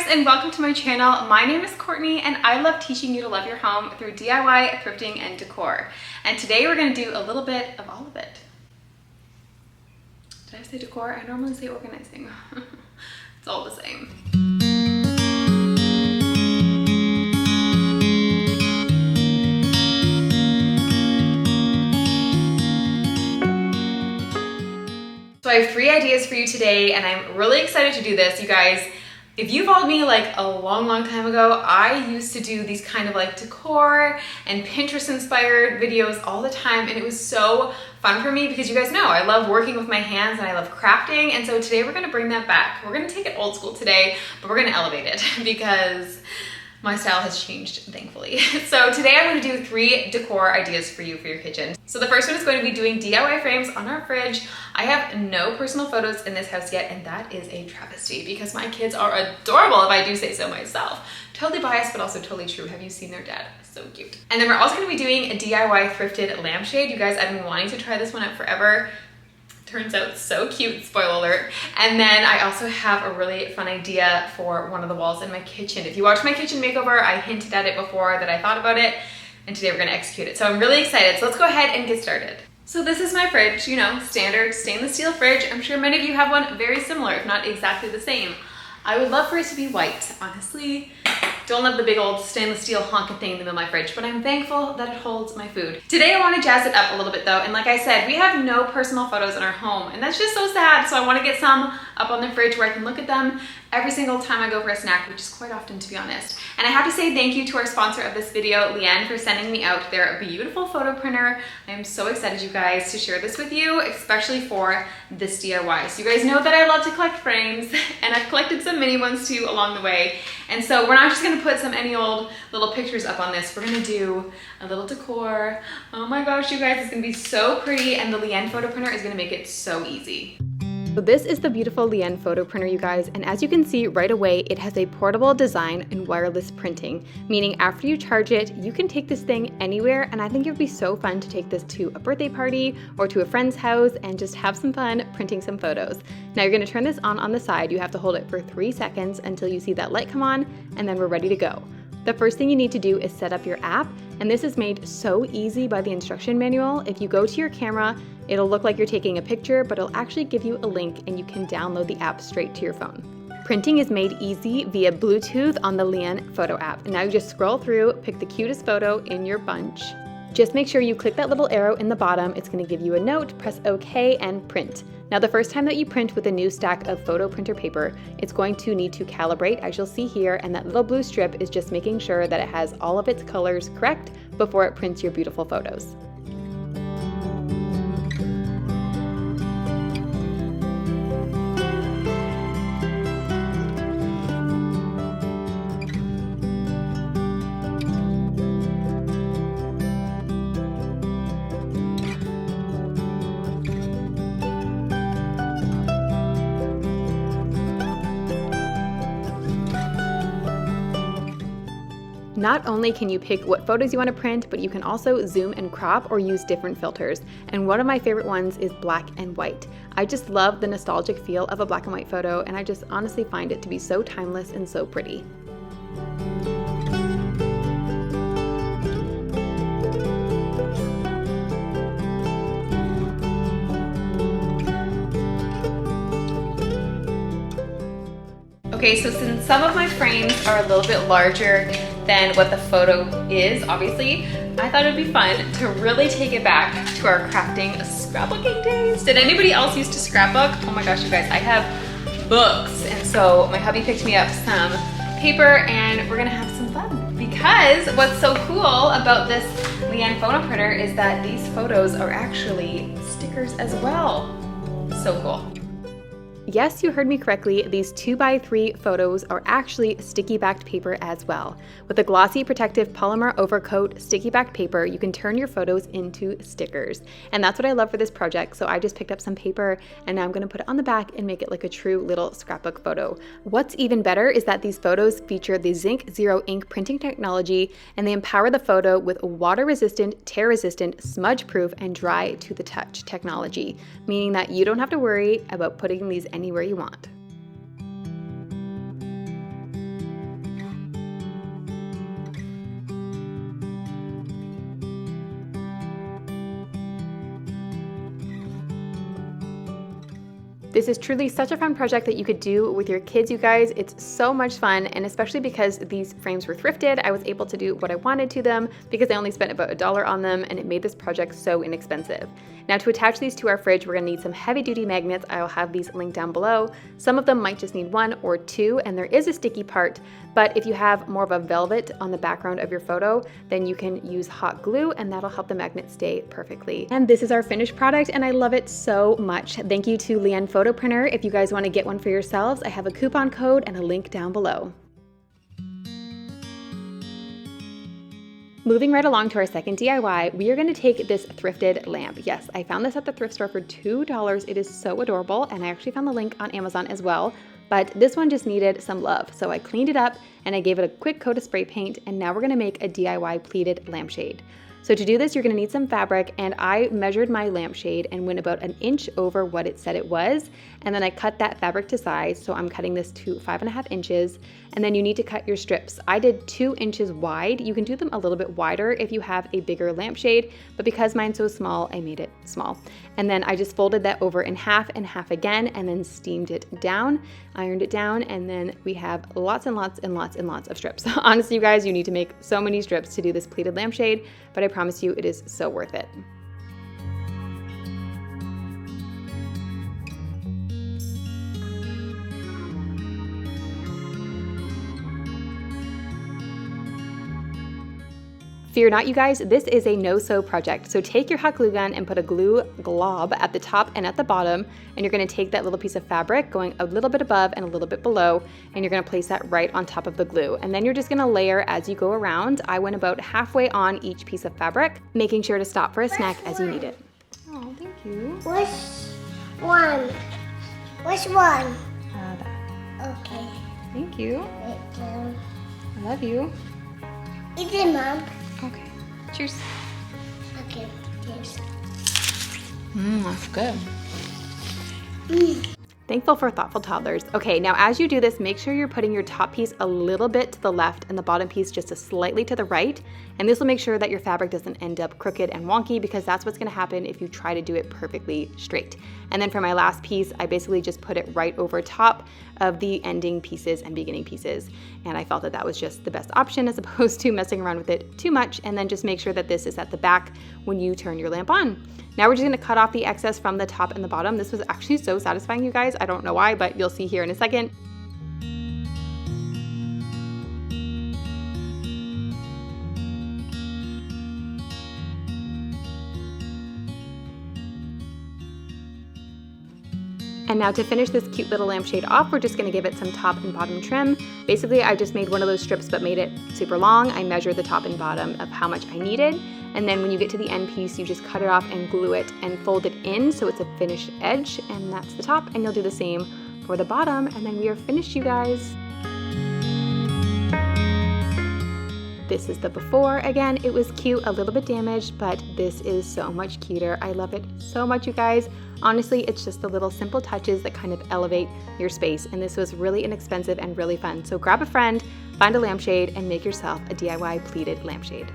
and welcome to my channel. My name is Courtney and I love teaching you to love your home through DIY, thrifting, and decor. And today we're going to do a little bit of all of it. Did I say decor? I normally say organizing. It's all the same. So I have 3 ideas for you today and I'm really excited to do this, you guys. If you followed me like a long time ago, I used to do these kind of like decor and Pinterest inspired videos all the time, and it was so fun for me because you guys know I love working with my hands and I love crafting, and so today we're gonna bring that back. We're gonna take it old school today, but we're gonna elevate it because my style has changed, thankfully. So today I'm gonna do 3 decor ideas for you for your kitchen. So the first one is going to be doing DIY frames on our fridge. I have no personal photos in this house yet, and that is a travesty because my kids are adorable, if I do say so myself. Totally biased, but also totally true. Have you seen their dad? So cute. And then we're also gonna be doing a DIY thrifted lampshade. You guys, I've been wanting to try this one out forever. Turns out so cute, spoiler alert. And then I also have a really fun idea for one of the walls in my kitchen. If you watched my kitchen makeover, I hinted at it before that I thought about it, and today we're gonna execute it. So I'm really excited. So let's go ahead and get started. So this is my fridge, you know, standard stainless steel fridge. I'm sure many of you have one very similar, if not exactly the same. I would love for it to be white, honestly. Don't love the big old stainless steel honking thing in the middle of my fridge, but I'm thankful that it holds my food. Today I want to jazz it up a little bit though, and like I said, we have no personal photos in our home, and that's just so sad, so I want to get some up on the fridge where I can look at them every single time I go for a snack, which is quite often, to be honest. And I have to say thank you to our sponsor of this video, Leanne, for sending me out their beautiful photo printer. I am so excited, you guys, to share this with you, especially for this DIY. So you guys know that I love to collect frames, and I've collected some mini ones too along the way. And so we're not just gonna put some any old little pictures up on this. We're gonna do a little decor. Oh my gosh, you guys, it's gonna be so pretty, and the Leanne photo printer is gonna make it so easy. So this is the beautiful Leanne photo printer, you guys, and as you can see right away, it has a portable design and wireless printing, meaning after you charge it, you can take this thing anywhere, and I think it would be so fun to take this to a birthday party or to a friend's house and just have some fun printing some photos. Now you're gonna turn this on the side. You have to hold it for 3 seconds until you see that light come on, and then we're ready to go. The first thing you need to do is set up your app, and this is made so easy by the instruction manual. If you go to your camera, it'll look like you're taking a picture, but it'll actually give you a link and you can download the app straight to your phone. Printing is made easy via Bluetooth on the Leanne photo app. And now you just scroll through, pick the cutest photo in your bunch. Just make sure you click that little arrow in the bottom. It's gonna give you a note, press OK, and print. Now the first time that you print with a new stack of photo printer paper, it's going to need to calibrate, as you'll see here, and that little blue strip is just making sure that it has all of its colors correct before it prints your beautiful photos. Not only can you pick what photos you want to print, but you can also zoom and crop or use different filters. And one of my favorite ones is black and white. I just love the nostalgic feel of a black and white photo, and I just honestly find it to be so timeless and so pretty. Okay, so since some of my frames are a little bit larger than what the photo is, obviously, I thought it'd be fun to really take it back to our crafting scrapbooking days. Did anybody else used to scrapbook? Oh my gosh, you guys, I have books. And so my hubby picked me up some paper and we're gonna have some fun. Because what's so cool about this Leanne photo printer is that these photos are actually stickers as well. So cool. Yes, you heard me correctly. These 2x3 photos are actually sticky backed paper as well. With a glossy protective polymer overcoat sticky backed paper, you can turn your photos into stickers. And that's what I love for this project. So I just picked up some paper and now I'm gonna put it on the back and make it like a true little scrapbook photo. What's even better is that these photos feature the Zinc Zero ink printing technology, and they empower the photo with water resistant, tear resistant, smudge proof, and dry to the touch technology, meaning that you don't have to worry about putting these anywhere you want. This is truly such a fun project that you could do with your kids, you guys. It's so much fun, and especially because these frames were thrifted, I was able to do what I wanted to them because I only spent about $1 on them, and it made this project so inexpensive. Now, to attach these to our fridge, we're gonna need some heavy-duty magnets. I'll have these linked down below. Some of them might just need 1 or 2, and there is a sticky part, but if you have more of a velvet on the background of your photo, then you can use hot glue, and that'll help the magnet stay perfectly. And this is our finished product, and I love it so much. Thank you to Leanne Photo Printer. If you guys want to get one for yourselves, I have a coupon code and a link down below. Moving right along to our second DIY, we are going to take this thrifted lamp. Yes, I found this at the thrift store for $2. It is so adorable, and I actually found the link on Amazon as well. But this one just needed some love, so I cleaned it up and I gave it a quick coat of spray paint, and now we're going to make a DIY pleated lampshade. So to do this, you're gonna need some fabric, and I measured my lampshade and went about 1 inch over what it said it was, and then I cut that fabric to size, so I'm cutting this to 5.5 inches, and then you need to cut your strips. I did 2 inches wide. You can do them a little bit wider if you have a bigger lampshade, but because mine's so small, I made it small. And then I just folded that over in half and half again, and then steamed it down, ironed it down, and then we have lots and lots and lots and lots of strips. Honestly, you guys, you need to make so many strips to do this pleated lampshade, but I promise you it is so worth it. Fear not, you guys, this is a no-sew project. So take your hot glue gun and put a glue glob at the top and at the bottom, and you're gonna take that little piece of fabric going a little bit above and a little bit below, and you're gonna place that right on top of the glue. And then you're just gonna layer as you go around. I went about halfway on each piece of fabric, making sure to stop for a snack as you need it. Oh, thank you. Which one? Which one? That. Okay. Thank you. Thank you. I love you. Eat it, Mom. Okay. Cheers. Okay, cheers. That's good. Thankful for thoughtful toddlers. Okay, now as you do this, make sure you're putting your top piece a little bit to the left and the bottom piece just slightly to the right. And this will make sure that your fabric doesn't end up crooked and wonky, because that's what's gonna happen if you try to do it perfectly straight. And then for my last piece, I basically just put it right over top of the ending pieces and beginning pieces. And I felt that that was just the best option as opposed to messing around with it too much. And then just make sure that this is at the back when you turn your lamp on. Now we're just gonna cut off the excess from the top and the bottom. This was actually so satisfying, you guys. I don't know why, but you'll see here in a second. And now to finish this cute little lampshade off, we're just gonna give it some top and bottom trim. Basically, I just made one of those strips but made it super long. I measured the top and bottom of how much I needed. And then when you get to the end piece, you just cut it off and glue it and fold it in so it's a finished edge. And that's the top, and you'll do the same for the bottom. And then we are finished, you guys. This is the before. Again, it was cute, a little bit damaged, but this is so much cuter. I love it so much, you guys. Honestly, it's just the little simple touches that kind of elevate your space, and this was really inexpensive and really fun. So grab a friend, find a lampshade, and make yourself a DIY pleated lampshade.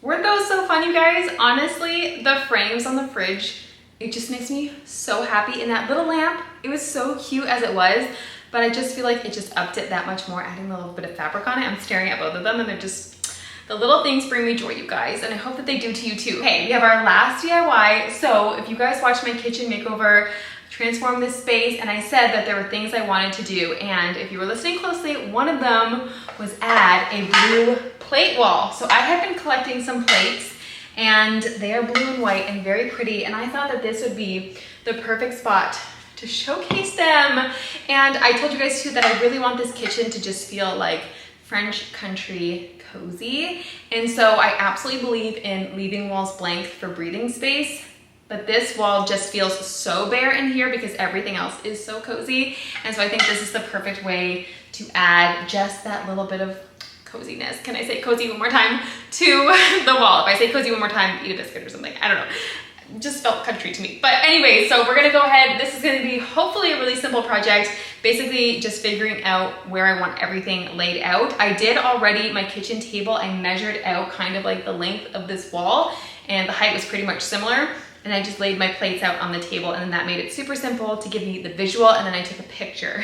Weren't those so fun, you guys? Honestly, the frames on the fridge, it just makes me so happy. And that little lamp, it was so cute as it was, but I just feel like it just upped it that much more, adding a little bit of fabric on it. I'm staring at both of them, and they're just, the little things bring me joy, you guys, and I hope that they do to you too. Okay, we have our last DIY. So if you guys watched my kitchen makeover, transform this space, and I said that there were things I wanted to do, and if you were listening closely, one of them was add a blue plate wall. So I have been collecting some plates, and they are blue and white and very pretty, and I thought that this would be the perfect spot to showcase them. And I told you guys too that I really want this kitchen to just feel like French country cozy. And so I absolutely believe in leaving walls blank for breathing space. But this wall just feels so bare in here because everything else is so cozy. And so I think this is the perfect way to add just that little bit of coziness. Can I say cozy one more time to the wall? If I say cozy one more time, eat a biscuit or something. I don't know. just felt country to me. But anyway, so we're gonna go ahead. This is gonna be hopefully a really simple project. Basically just figuring out where I want everything laid out. I did already my kitchen table. I measured out kind of like the length of this wall and the height was pretty much similar. And I just laid my plates out on the table and then that made it super simple to give me the visual, and then I took a picture.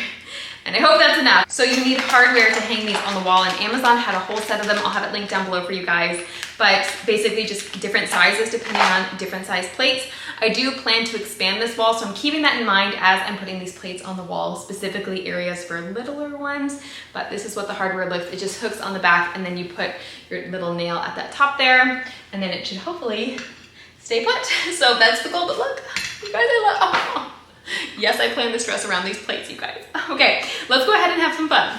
And I hope that's enough. So you need hardware to hang these on the wall, and Amazon had a whole set of them. I'll have it linked down below for you guys. But basically just different sizes depending on different size plates. I do plan to expand this wall, so I'm keeping that in mind as I'm putting these plates on the wall, specifically areas for littler ones. But this is what the hardware looks. It just hooks on the back and then you put your little nail at that top there, and then it should hopefully stay put. So that's the goal, but look, you guys, I love, oh. Yes, I planned this dress around these plates, you guys. Okay, let's go ahead and have some fun.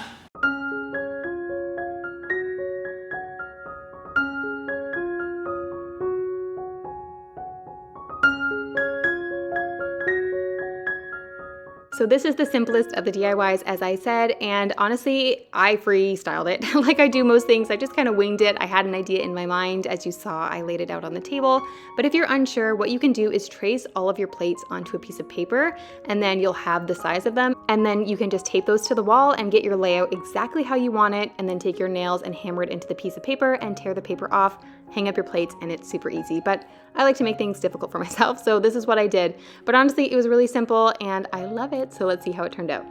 So this is the simplest of the DIYs, as I said, and honestly, I freestyled it. Like I do most things, I just kind of winged it. I had an idea in my mind. As you saw, I laid it out on the table. But if you're unsure, what you can do is trace all of your plates onto a piece of paper, and then you'll have the size of them. And then you can just tape those to the wall and get your layout exactly how you want it, and then take your nails and hammer it into the piece of paper and tear the paper off, hang up your plates, and it's super easy. But I like to make things difficult for myself, so this is what I did. But honestly, it was really simple and I love it, so let's see how it turned out.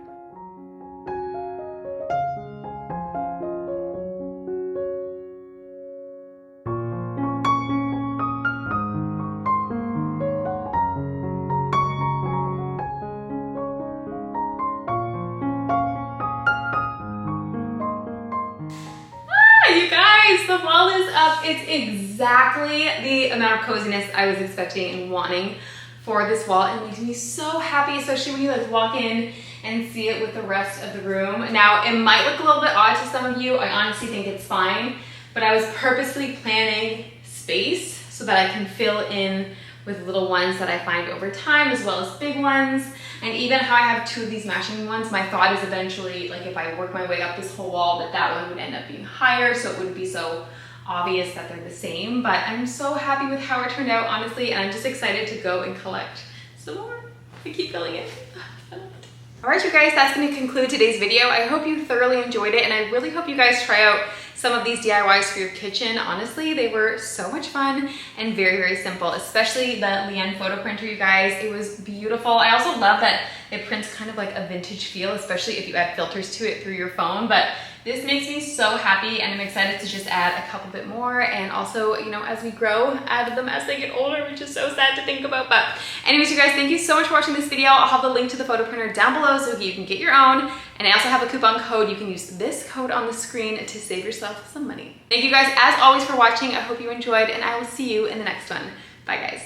You guys, the wall is up. It's exactly the amount of coziness I was expecting and wanting for this wall. It makes me so happy, especially when you like walk in and see it with the rest of the room. Now, it might look a little bit odd to some of you. I honestly think it's fine, but I was purposely planning space so that I can fill in with little ones that I find over time, as well as big ones. And even how I have two of these matching ones, my thought is eventually, like if I work my way up this whole wall, that one would end up being higher, so it wouldn't be so obvious that they're the same. But I'm so happy with how it turned out, honestly, and I'm just excited to go and collect some more. I keep filling it. All right, you guys, that's gonna conclude today's video. I hope you thoroughly enjoyed it, and I really hope you guys try out some of these DIYs for your kitchen. Honestly, they were so much fun and very, very simple, especially the Leanne photo printer, you guys. It was beautiful. I also love that it prints kind of like a vintage feel, especially if you add filters to it through your phone. But this makes me so happy, and I'm excited to just add a couple bit more, and also, you know, as we grow, add them as they get older, which is so sad to think about. But anyways, you guys, thank you so much for watching this video. I'll have the link to the photo printer down below so you can get your own. And I also have a coupon code. You can use this code on the screen to save yourself some money. Thank you guys, as always, for watching. I hope you enjoyed, and I will see you in the next one. Bye, guys.